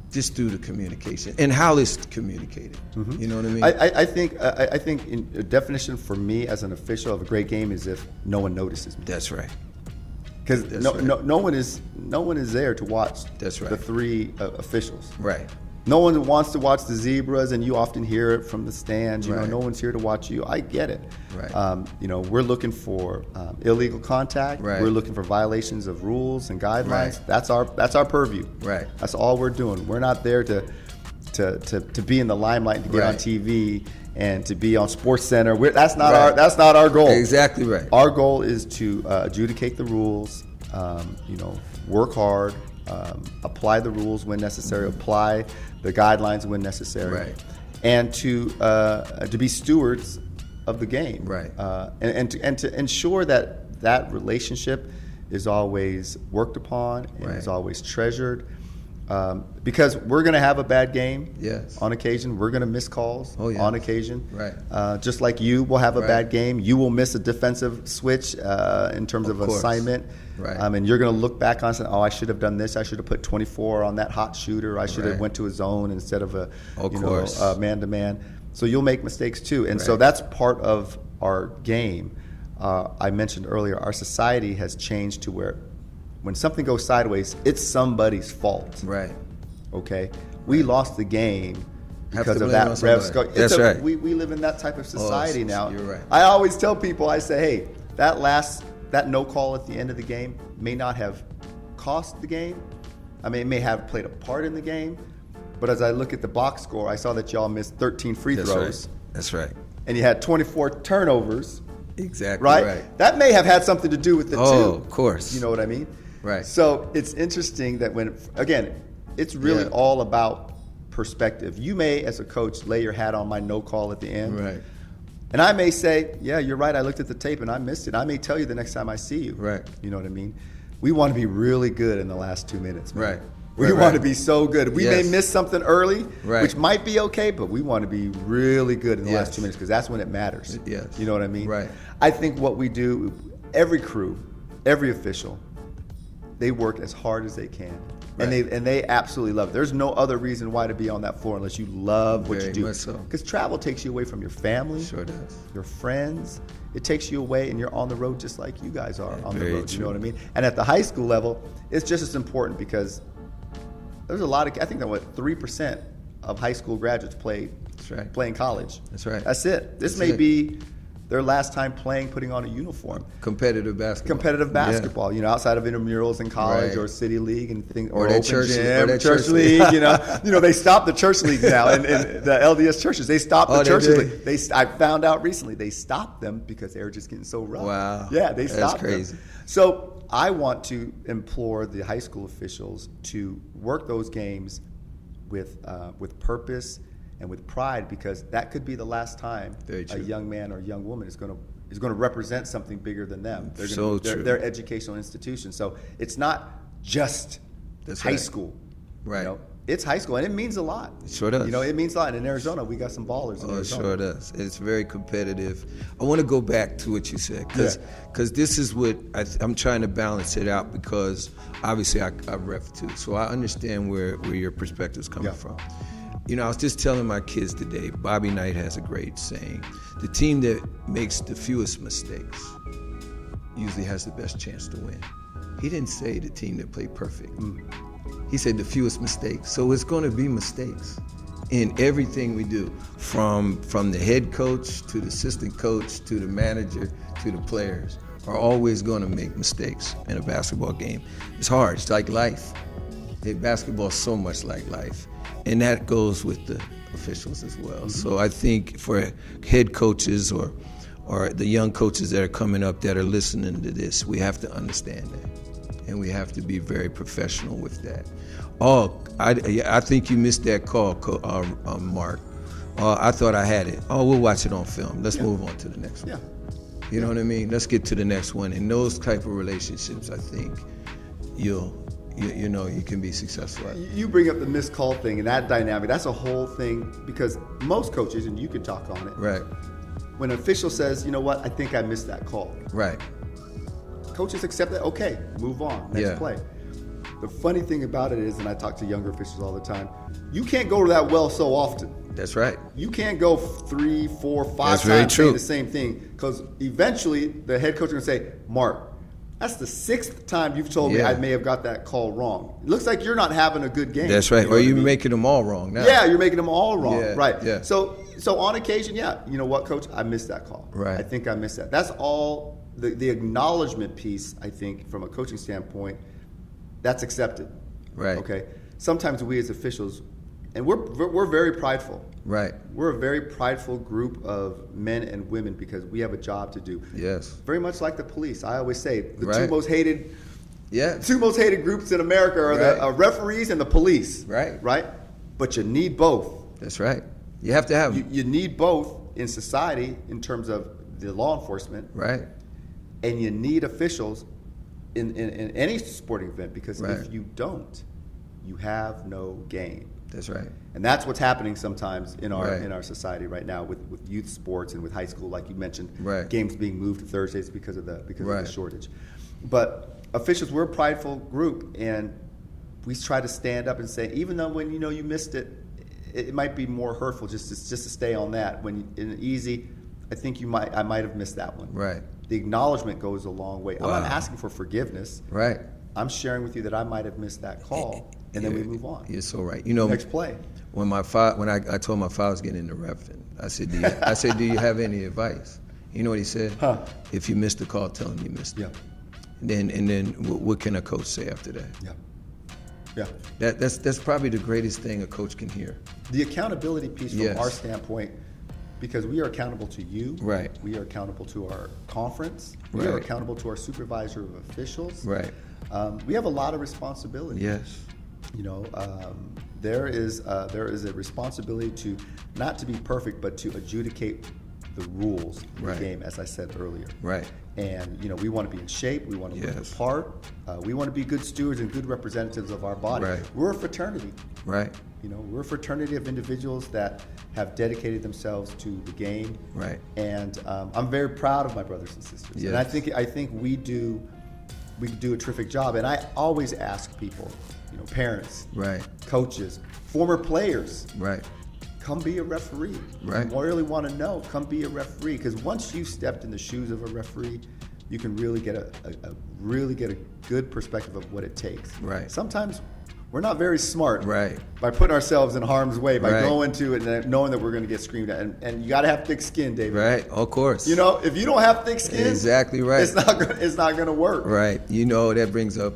Speaker 1: just through the communication and how it's communicated. You know what I mean?
Speaker 2: I think a definition for me as an official of a great game is if no one notices me.
Speaker 1: That's right.
Speaker 2: Because no one is there to watch.
Speaker 1: That's right.
Speaker 2: The three officials.
Speaker 1: Right.
Speaker 2: No one wants to watch the zebras, and you often hear it from the stands.
Speaker 1: Right.
Speaker 2: No one's here to watch you. I get it.
Speaker 1: Right.
Speaker 2: We're looking for illegal contact.
Speaker 1: Right.
Speaker 2: We're looking for violations of rules and guidelines.
Speaker 1: Right.
Speaker 2: That's our purview.
Speaker 1: Right.
Speaker 2: That's all we're doing. We're not there to be in the limelight and to get on TV and to be on SportsCenter. That's not our goal.
Speaker 1: Exactly right.
Speaker 2: Our goal is to adjudicate the rules. Work hard. Apply the rules when necessary. Apply the guidelines when necessary.
Speaker 1: Right.
Speaker 2: And to be stewards of the game.
Speaker 1: Right.
Speaker 2: And to ensure that relationship is always worked upon and is always treasured. Because we're going to have a bad game.
Speaker 1: Yes.
Speaker 2: On occasion. We're going to miss calls on occasion.
Speaker 1: Right.
Speaker 2: Just like you will have a bad game. You will miss a defensive switch in terms of assignment.
Speaker 1: Right.
Speaker 2: And you're going to look back on and say, I should have done this. I should have put 24 on that hot shooter. I should have went to a zone instead of a man-to-man. So you'll make mistakes too. And so that's part of our game. I mentioned earlier, our society has changed to where when something goes sideways, it's somebody's fault.
Speaker 1: Right.
Speaker 2: Okay? We lost the game because of
Speaker 1: blame
Speaker 2: that
Speaker 1: on
Speaker 2: rev.
Speaker 1: somebody. That's right.
Speaker 2: We live in that type of society now.
Speaker 1: You're right.
Speaker 2: I always tell people, I say, hey, that no call at the end of the game may not have cost the game. I mean, it may have played a part in the game. But as I look at the box score, I saw that y'all missed 13 free throws.
Speaker 1: That's right.
Speaker 2: And you had 24 turnovers.
Speaker 1: Exactly
Speaker 2: right. That may have had something to do with it too.
Speaker 1: Oh, of course.
Speaker 2: You know what I mean?
Speaker 1: Right.
Speaker 2: So it's interesting that it's really all about perspective. You may, as a coach, lay your hat on my no call at the end.
Speaker 1: Right.
Speaker 2: And I may say, yeah, you're right. I looked at the tape and I missed it. I may tell you the next time I see you.
Speaker 1: Right.
Speaker 2: You know what I mean? We want to be really good in the last 2 minutes. Man.
Speaker 1: Right.
Speaker 2: We want to be so good. We may miss something early,
Speaker 1: right,
Speaker 2: which might be okay, but we want to be really good in the last 2 minutes because that's when it matters.
Speaker 1: Yes.
Speaker 2: You know what I mean?
Speaker 1: Right.
Speaker 2: I think what we do, every crew, every official, they work as hard as they can. Right. And they absolutely love it. There's no other reason why to be on that floor unless you love what you do.
Speaker 1: Much so.
Speaker 2: Because travel takes you away from your family,
Speaker 1: sure does,
Speaker 2: your friends. It takes you away, and you're on the road just like you guys are on the road.
Speaker 1: True.
Speaker 2: You know what I mean? And at the high school level, it's just as important because there's a lot of, I think that 3% of high school graduates play in college.
Speaker 1: That's right.
Speaker 2: That's it. This may be their last time putting on a uniform.
Speaker 1: Competitive basketball.
Speaker 2: You know, outside of intramurals in college or city league and things,
Speaker 1: or
Speaker 2: open
Speaker 1: church,
Speaker 2: gym,
Speaker 1: or
Speaker 2: church league. You know, they stopped the church league now, and the LDS churches. They stopped the church league. I found out recently they stopped them because they were just getting so rough.
Speaker 1: Wow.
Speaker 2: Yeah, they stopped
Speaker 1: That's crazy.
Speaker 2: them. So I want to implore the high school officials to work those games with purpose and with pride, because that could be the last time a young man or young woman is going to represent something bigger than them. Their educational institution. So it's not just high school.
Speaker 1: Right.
Speaker 2: You know? It's high school, and it means a lot.
Speaker 1: It sure does.
Speaker 2: You know, it means a lot. And in Arizona, we got some ballers.
Speaker 1: It sure does. It's very competitive. I want to go back to what you said, because this is what I'm trying to balance it out, because obviously I ref too, so I understand where your perspective is coming from. You know, I was just telling my kids today, Bobby Knight has a great saying: the team that makes the fewest mistakes usually has the best chance to win. He didn't say the team that played perfect. He said the fewest mistakes. So it's going to be mistakes in everything we do, from the head coach to the assistant coach to the manager to the players are always going to make mistakes in a basketball game. It's hard. It's like life. Basketball is so much like life. And that goes with the officials as well. So I think for head coaches or the young coaches that are coming up that are listening to this, we have to understand that, and we have to be very professional with that. Oh, I think you missed that call, Mark. I thought I had it. Oh, we'll watch it on film. Let's move on to the next one.
Speaker 2: Yeah.
Speaker 1: You know what I mean? Let's get to the next one. And those type of relationships, I think you can be successful at.
Speaker 2: You bring up the missed call thing and that dynamic. That's a whole thing, because most coaches, and you could talk on it.
Speaker 1: Right.
Speaker 2: When an official says, you know what, I think I missed that call.
Speaker 1: Right.
Speaker 2: Coaches accept that. Okay, move on. Next play. The funny thing about it is, and I talk to younger officials all the time, you can't go to that well so often.
Speaker 1: That's right.
Speaker 2: You can't go 3, 4, 5
Speaker 1: That's
Speaker 2: times saying
Speaker 1: true.
Speaker 2: the same thing, because eventually the head coach is going to say, Mark, that's the 6th time you've told me I may have got that call wrong. It looks like you're not having a good game.
Speaker 1: That's right.
Speaker 2: You know
Speaker 1: Or
Speaker 2: what I
Speaker 1: you're
Speaker 2: mean?
Speaker 1: making them all wrong now.
Speaker 2: Yeah, you're making them all wrong.
Speaker 1: Yeah,
Speaker 2: Right.
Speaker 1: yeah.
Speaker 2: So on occasion, you know what, coach, I missed that call.
Speaker 1: Right.
Speaker 2: I think I missed that. That's all the acknowledgement piece, I think, from a coaching standpoint, that's accepted.
Speaker 1: Right.
Speaker 2: Okay. Sometimes we as officials, and we're very prideful.
Speaker 1: Right.
Speaker 2: We're a very prideful group of men and women because we have a job to do.
Speaker 1: Yes.
Speaker 2: Very much like the police. I always say the
Speaker 1: Right.
Speaker 2: two most hated groups in America are
Speaker 1: Right.
Speaker 2: the referees and the police.
Speaker 1: Right.
Speaker 2: Right. But you need both.
Speaker 1: That's right. You have to have them.
Speaker 2: You need both in society in terms of the law enforcement,
Speaker 1: Right.
Speaker 2: and you need officials in any sporting event, because
Speaker 1: Right.
Speaker 2: if you don't, you have no game.
Speaker 1: That's right.
Speaker 2: And that's what's happening sometimes in our
Speaker 1: Right.
Speaker 2: in our society right now with youth sports and with high school, like you mentioned,
Speaker 1: Right.
Speaker 2: games being moved to Thursdays because of the
Speaker 1: Right.
Speaker 2: shortage. But officials, we're a prideful group, and we try to stand up and say, even though when you missed it, it might be more hurtful just to stay on that. When in easy, I think I might have missed that one.
Speaker 1: Right.
Speaker 2: The acknowledgement goes a long way. I'm
Speaker 1: Wow.
Speaker 2: not asking for forgiveness.
Speaker 1: Right.
Speaker 2: I'm sharing with you that I might have missed that call, and then we move on.
Speaker 1: You're so right. You know,
Speaker 2: Next play.
Speaker 1: when I told my father I was getting into reffing, I said, do you have any advice? You know what he said? If you missed the call, tell him you missed it.
Speaker 2: Yeah.
Speaker 1: And then what can a coach say after that?
Speaker 2: Yeah. Yeah.
Speaker 1: That's probably the greatest thing a coach can hear.
Speaker 2: The accountability piece from
Speaker 1: Yes.
Speaker 2: our standpoint, because we are accountable to you.
Speaker 1: Right.
Speaker 2: We are accountable to our conference. We are
Speaker 1: Right.
Speaker 2: accountable to our supervisor of officials.
Speaker 1: Right.
Speaker 2: We have a lot of responsibility.
Speaker 1: Yes.
Speaker 2: You know, there is a responsibility to not to be perfect, but to adjudicate the rules of
Speaker 1: Right.
Speaker 2: the game, as I said earlier.
Speaker 1: Right.
Speaker 2: And we want to be in shape. We want to look
Speaker 1: Yes.
Speaker 2: the part. We want to be good stewards and good representatives of our body.
Speaker 1: Right.
Speaker 2: We're a fraternity.
Speaker 1: Right.
Speaker 2: We're a fraternity of individuals that have dedicated themselves to the game.
Speaker 1: Right.
Speaker 2: And I'm very proud of my brothers and sisters. And I think we do a terrific job. And I always ask people, parents,
Speaker 1: Right.
Speaker 2: coaches, former players,
Speaker 1: Right.
Speaker 2: come be a referee.
Speaker 1: Right.
Speaker 2: If you really want to know, come be a referee. Because once you've stepped in the shoes of a referee, you can really get a good perspective of what it takes.
Speaker 1: Right.
Speaker 2: Sometimes we're not very smart.
Speaker 1: Right.
Speaker 2: By putting ourselves in harm's way, by
Speaker 1: Right.
Speaker 2: going to it and knowing that we're going to get screamed at. And you got to have thick skin, David.
Speaker 1: Right. Of course.
Speaker 2: If you don't have thick skin,
Speaker 1: Exactly right.
Speaker 2: It's not going to work.
Speaker 1: Right. That brings up,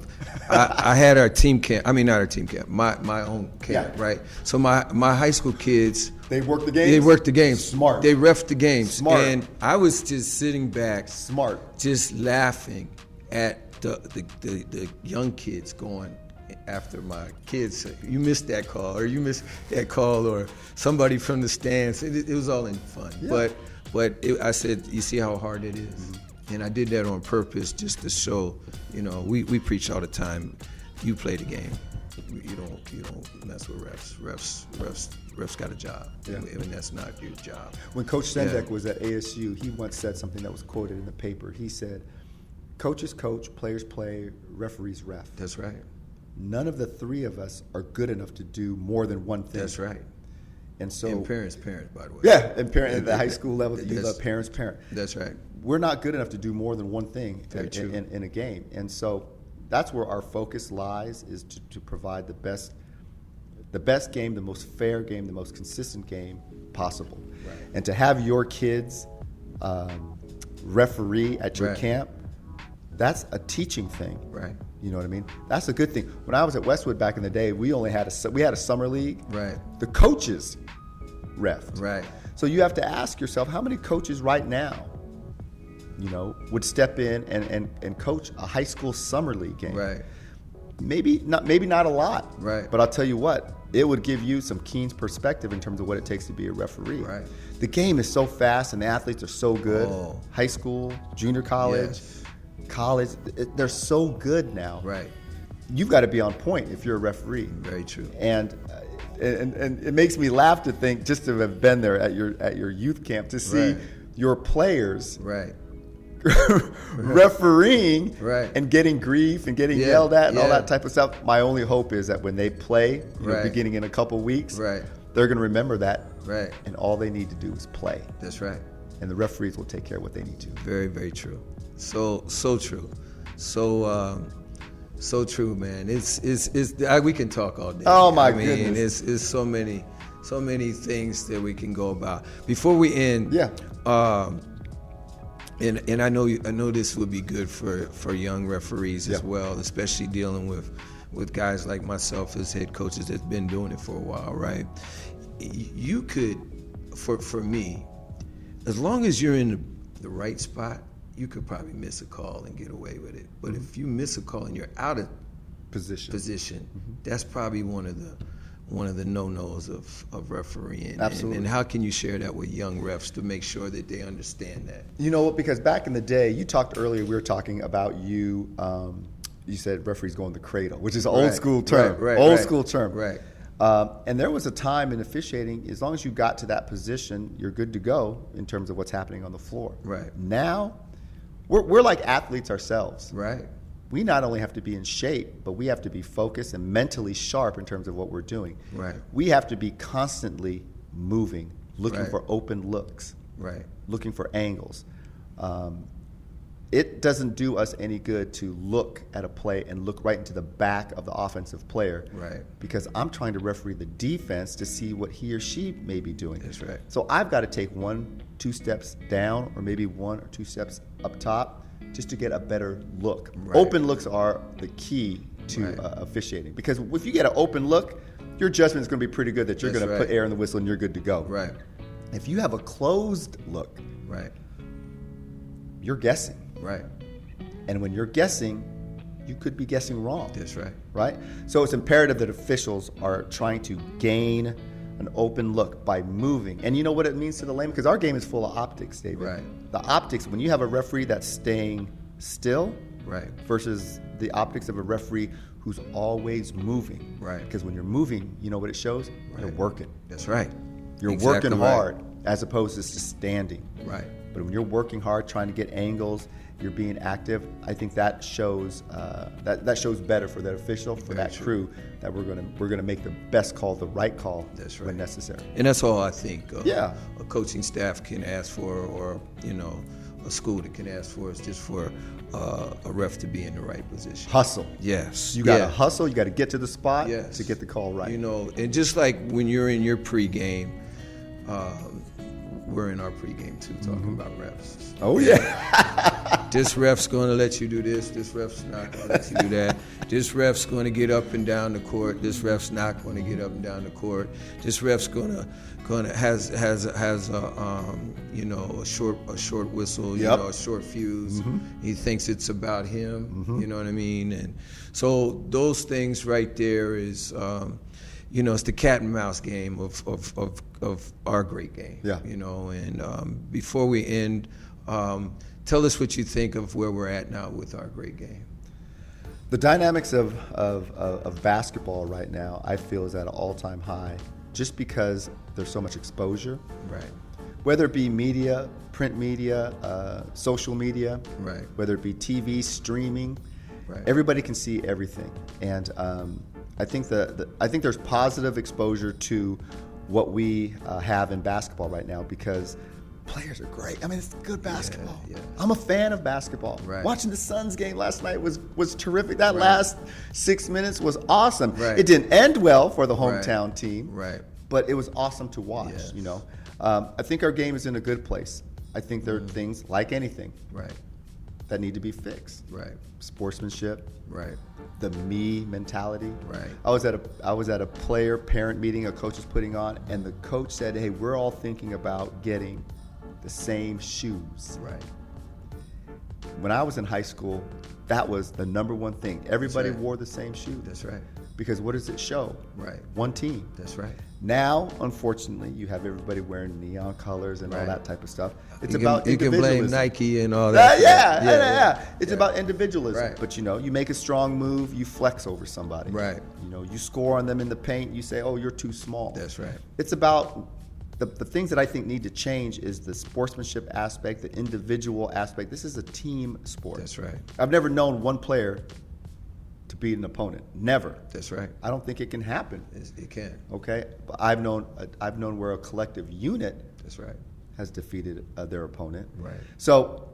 Speaker 1: I had our team camp. I mean, not our team camp, my own camp,
Speaker 2: Yeah.
Speaker 1: right? So my high school kids,
Speaker 2: They work the games.
Speaker 1: they worked the games.
Speaker 2: Smart.
Speaker 1: They ref the games.
Speaker 2: Smart.
Speaker 1: And I was just sitting back,
Speaker 2: Smart.
Speaker 1: just laughing at the young kids going after my kids. Say, you missed that call, or you missed that call, or somebody from the stands. It was all in fun.
Speaker 2: Yeah.
Speaker 1: But I said, you see how hard it is? And I did that on purpose just to show, we preach all the time, you play the game. You don't mess with refs. Refs got a job.
Speaker 2: Yeah.
Speaker 1: And that's not your job.
Speaker 2: When Coach Sendek was at ASU, he once said something that was quoted in the paper. He said, coaches coach, players play, referees ref.
Speaker 1: That's right.
Speaker 2: None of the three of us are good enough to do more than one thing.
Speaker 1: That's right.
Speaker 2: And so,
Speaker 1: And parents, by the way.
Speaker 2: yeah, and at the high school level, you love parents.
Speaker 1: That's right.
Speaker 2: We're not good enough to do more than one thing
Speaker 1: Very true.
Speaker 2: in a game. And so that's where our focus lies, is to provide the best game, the most fair game, the most consistent game possible.
Speaker 1: Right.
Speaker 2: And to have your kids referee at your
Speaker 1: Right.
Speaker 2: camp, that's a teaching thing.
Speaker 1: Right.
Speaker 2: You know what I mean? That's a good thing. When I was at Westwood back in the day, we had a summer league.
Speaker 1: Right.
Speaker 2: The coaches ref.
Speaker 1: Right.
Speaker 2: So you have to ask yourself, how many coaches right now, would step in and coach a high school summer league game?
Speaker 1: Right.
Speaker 2: Maybe not a lot.
Speaker 1: Right.
Speaker 2: But I'll tell you what, it would give you some keen perspective in terms of what it takes to be a referee.
Speaker 1: Right.
Speaker 2: The game is so fast and the athletes are so good.
Speaker 1: Oh.
Speaker 2: High school, junior college,
Speaker 1: Yes.
Speaker 2: college, they're so good now.
Speaker 1: Right.
Speaker 2: You've got to be on point if you're a referee.
Speaker 1: Very true.
Speaker 2: And it makes me laugh to think, just to have been there at your youth camp, to see
Speaker 1: Right.
Speaker 2: your players
Speaker 1: Right.
Speaker 2: refereeing
Speaker 1: Right.
Speaker 2: and getting grief and getting
Speaker 1: Yeah,
Speaker 2: yelled at and all
Speaker 1: yeah.
Speaker 2: that type of stuff. My only hope is that when they play,
Speaker 1: Right.
Speaker 2: beginning in a couple weeks,
Speaker 1: Right.
Speaker 2: they're going to remember that,
Speaker 1: Right.
Speaker 2: and all they need to do is play,
Speaker 1: That's right.
Speaker 2: and the referees will take care of what they need to.
Speaker 1: Very, very true. So true. So true, man. We can talk all day.
Speaker 2: Oh, my
Speaker 1: I mean,
Speaker 2: goodness.
Speaker 1: it's so many things that we can go about. Before we end,
Speaker 2: Yeah.
Speaker 1: And I know this would be good for young referees as
Speaker 2: Yeah.
Speaker 1: well, especially dealing with guys like myself as head coaches that's been doing it for a while, right? You could, for me, as long as you're in the right spot, you could probably miss a call and get away with it. But if you miss a call and you're out of position, that's probably one of the no-nos of refereeing.
Speaker 2: Absolutely.
Speaker 1: And how can you share that with young refs to make sure that they understand that?
Speaker 2: You know what? Because back in the day, you talked earlier. We were talking about you. You said referees go in the cradle, which is an old school term. Old school term.
Speaker 1: Right.
Speaker 2: And there was a time in officiating, as long as you got to that position, you're good to go in terms of what's happening on the floor.
Speaker 1: Right.
Speaker 2: Now, we're like athletes ourselves.
Speaker 1: Right.
Speaker 2: We not only have to be in shape, but we have to be focused and mentally sharp in terms of what we're doing.
Speaker 1: Right.
Speaker 2: We have to be constantly moving, looking
Speaker 1: Right.
Speaker 2: for open looks,
Speaker 1: Right.
Speaker 2: looking for angles. It doesn't do us any good to look at a play and look right into the back of the offensive player.
Speaker 1: Right.
Speaker 2: Because I'm trying to referee the defense to see what he or she may be doing.
Speaker 1: That's right.
Speaker 2: So I've got to take 1-2 steps down, or maybe 1 or 2 steps up top, just to get a better look.
Speaker 1: Right.
Speaker 2: Open looks are the key to
Speaker 1: Right.
Speaker 2: officiating. Because if you get an open look, your judgment is going to be pretty good that you're
Speaker 1: That's
Speaker 2: going to
Speaker 1: right.
Speaker 2: put air in the whistle and you're good to go.
Speaker 1: Right.
Speaker 2: If you have a closed look,
Speaker 1: Right.
Speaker 2: you're guessing.
Speaker 1: Right.
Speaker 2: And when you're guessing, you could be guessing wrong.
Speaker 1: That's right.
Speaker 2: Right? So it's imperative that officials are trying to gain an open look by moving. And you know what it means to the layman? Because our game is full of optics, David.
Speaker 1: Right.
Speaker 2: The optics, when you have a referee that's staying still
Speaker 1: Right.
Speaker 2: versus the optics of a referee who's always moving.
Speaker 1: Right.
Speaker 2: Because when you're moving, you know what it shows? You're
Speaker 1: Right.
Speaker 2: working.
Speaker 1: That's right.
Speaker 2: You're
Speaker 1: Exactly
Speaker 2: working
Speaker 1: right.
Speaker 2: hard as opposed to just standing.
Speaker 1: Right.
Speaker 2: But when you're working hard, trying to get angles, you're being active. I think that shows that shows better for that official, for
Speaker 1: Very
Speaker 2: that
Speaker 1: true.
Speaker 2: crew, that we're gonna make the best call, the right call,
Speaker 1: That's right.
Speaker 2: when necessary.
Speaker 1: And that's all I think
Speaker 2: Yeah.
Speaker 1: a coaching staff can ask for, or a school that can ask for, is just for a ref to be in the right position.
Speaker 2: Hustle.
Speaker 1: Yes.
Speaker 2: You got to
Speaker 1: Yeah.
Speaker 2: hustle. You got to get to the spot
Speaker 1: Yes.
Speaker 2: to get the call right.
Speaker 1: And just like when you're in your pregame, we're in our pregame too, talking about refs.
Speaker 2: Oh yeah.
Speaker 1: This ref's going to let you do this. This ref's not going to let you do that. This ref's going to get up and down the court. This ref's not going to get up and down the court. This ref's has a short whistle,
Speaker 2: Yep.
Speaker 1: a short fuse. He thinks it's about him. You know what I mean? And so those things right there is. It's the cat and mouse game of our great game.
Speaker 2: Yeah.
Speaker 1: And before we end, tell us what you think of where we're at now with our great game.
Speaker 2: The dynamics of basketball right now, I feel, is at an all-time high, just because there's so much exposure.
Speaker 1: Right.
Speaker 2: Whether it be media, print media, social media,
Speaker 1: Right.
Speaker 2: whether it be TV, streaming,
Speaker 1: Right.
Speaker 2: everybody can see everything. And I think I think there's positive exposure to what we have in basketball right now, because players are great. I mean, it's good basketball.
Speaker 1: Yeah.
Speaker 2: I'm a fan of basketball.
Speaker 1: Right.
Speaker 2: Watching the Suns game last night was terrific. That
Speaker 1: Right.
Speaker 2: last 6 minutes was awesome.
Speaker 1: Right.
Speaker 2: It didn't end well for the
Speaker 1: Right.
Speaker 2: hometown team,
Speaker 1: Right.
Speaker 2: but it was awesome to watch.
Speaker 1: Yes.
Speaker 2: I think our game is in a good place. I think there are things like anything.
Speaker 1: Right.
Speaker 2: that need to be fixed.
Speaker 1: Right.
Speaker 2: Sportsmanship.
Speaker 1: Right.
Speaker 2: The me mentality.
Speaker 1: Right.
Speaker 2: I was at a player parent meeting a coach was putting on, and the coach said, "Hey, we're all thinking about getting the same shoes."
Speaker 1: Right.
Speaker 2: When I was in high school, that was the number one thing. Everybody
Speaker 1: right.
Speaker 2: wore the same shoes.
Speaker 1: That's right.
Speaker 2: Because what does it show?
Speaker 1: Right.
Speaker 2: One team.
Speaker 1: That's right.
Speaker 2: Now, unfortunately, you have everybody wearing neon colors and all
Speaker 1: Right.
Speaker 2: that type of stuff. It's
Speaker 1: You
Speaker 2: about
Speaker 1: can
Speaker 2: individualism.
Speaker 1: blame Nike and all that.
Speaker 2: Yeah. It's about individualism.
Speaker 1: Right.
Speaker 2: But you make a strong move, you flex over somebody.
Speaker 1: Right.
Speaker 2: You score on them in the paint, you say, "Oh, you're too small."
Speaker 1: That's right.
Speaker 2: It's about the things that I think need to change is the sportsmanship aspect, the individual aspect. This is a team sport.
Speaker 1: That's right.
Speaker 2: I've never known one player to beat an opponent. Never.
Speaker 1: That's right.
Speaker 2: I don't think it can happen.
Speaker 1: It can.
Speaker 2: Okay, but I've known where a collective unit
Speaker 1: That's right.
Speaker 2: has defeated their opponent.
Speaker 1: Right.
Speaker 2: So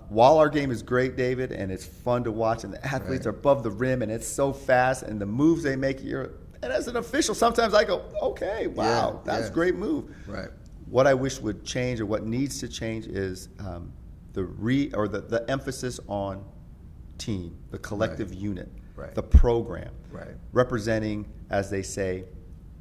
Speaker 2: while our game is great, David, and it's fun to watch, and the athletes
Speaker 1: Right.
Speaker 2: are above the rim, and it's so fast, and the moves they make, and as an official, sometimes I go, okay, wow, that's a great move.
Speaker 1: Right.
Speaker 2: What I wish would change, or what needs to change, is the emphasis on team, the collective unit,
Speaker 1: Right.
Speaker 2: the program,
Speaker 1: Right.
Speaker 2: representing, as they say,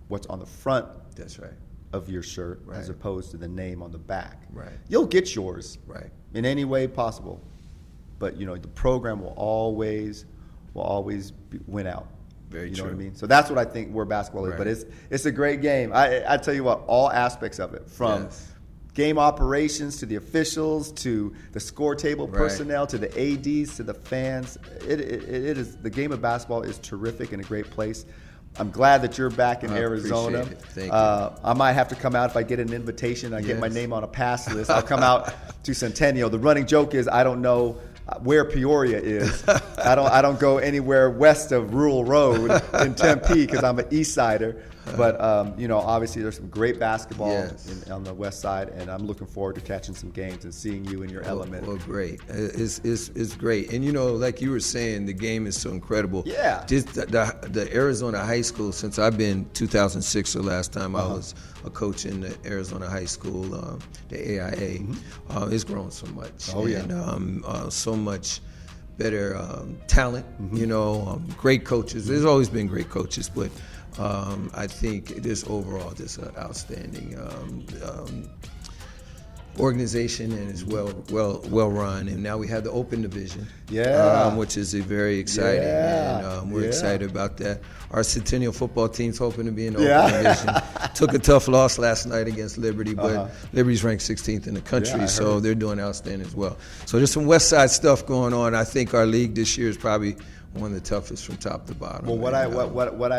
Speaker 2: what's on the front
Speaker 1: That's right.
Speaker 2: of your shirt as
Speaker 1: Right.
Speaker 2: opposed to the name on the back.
Speaker 1: Right.
Speaker 2: You'll get yours
Speaker 1: Right.
Speaker 2: in any way possible, but the program will always win out.
Speaker 1: Very
Speaker 2: You know
Speaker 1: true.
Speaker 2: what I mean? So that's what I think where basketball is.
Speaker 1: Right.
Speaker 2: But it's a great game. I tell you what, all aspects of it, from
Speaker 1: Yes.
Speaker 2: game operations to the officials to the score table
Speaker 1: Right.
Speaker 2: personnel to the ADs to the fans. It is the game of basketball is terrific and a great place. I'm glad that you're back in
Speaker 1: I
Speaker 2: Arizona.
Speaker 1: appreciate it. Thank you.
Speaker 2: I might have to come out if I get an invitation. I get my
Speaker 1: Yes.
Speaker 2: name on a pass list. I'll come out to Centennial. The running joke is I don't know where Peoria is. I don't go anywhere west of Rural Road in Tempe because I'm an East Sider. But obviously there's some great basketball
Speaker 1: Yes.
Speaker 2: on the west side, and I'm looking forward to catching some games and seeing you in your element.
Speaker 1: Well, great. It's great. And like you were saying, the game is so incredible.
Speaker 2: Yeah.
Speaker 1: Just the Arizona high school, since I've been 2006 the last time I was a coach in the Arizona high school, the AIA, it's grown so much.
Speaker 2: Oh, yeah.
Speaker 1: And so much better talent, great coaches. There's always been great coaches, but I think this overall, this outstanding organization, and it's well run. And now we have the open division, which is very exciting, and we're excited about that. Our Centennial football team's hoping to be in the open division. Took a tough loss last night against Liberty, but Liberty's ranked 16th in the country, so they're doing outstanding as well. So there's some West Side stuff going on. I think our league this year is probably one of the toughest from top to bottom.
Speaker 2: Well, what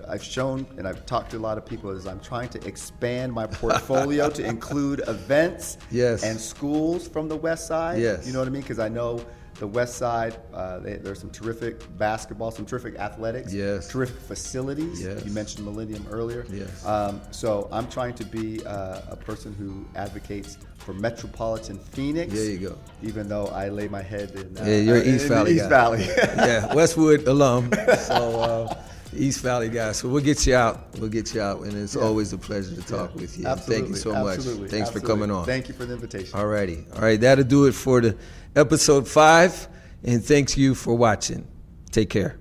Speaker 2: I've shown, and I've talked to a lot of people, is I'm trying to expand my portfolio to include events and schools from the West Side.
Speaker 1: Yes.
Speaker 2: You know what I mean? Because I know the West Side, there's some terrific basketball, some terrific athletics, terrific facilities.
Speaker 1: Yes.
Speaker 2: You mentioned Millennium earlier.
Speaker 1: Yes.
Speaker 2: So I'm trying to be a person who advocates for metropolitan Phoenix.
Speaker 1: There you go.
Speaker 2: Even though I lay my head in
Speaker 1: you're an East Valley
Speaker 2: East
Speaker 1: guy.
Speaker 2: Valley.
Speaker 1: Yeah, Westwood alum. So East Valley guy. So we'll get you out. And it's always a pleasure to talk with you.
Speaker 2: Absolutely.
Speaker 1: Thank you so much.
Speaker 2: Absolutely.
Speaker 1: Thanks for coming on.
Speaker 2: Thank you for the invitation.
Speaker 1: All righty. All right, that'll do it for the episode 5. And thanks you for watching. Take care.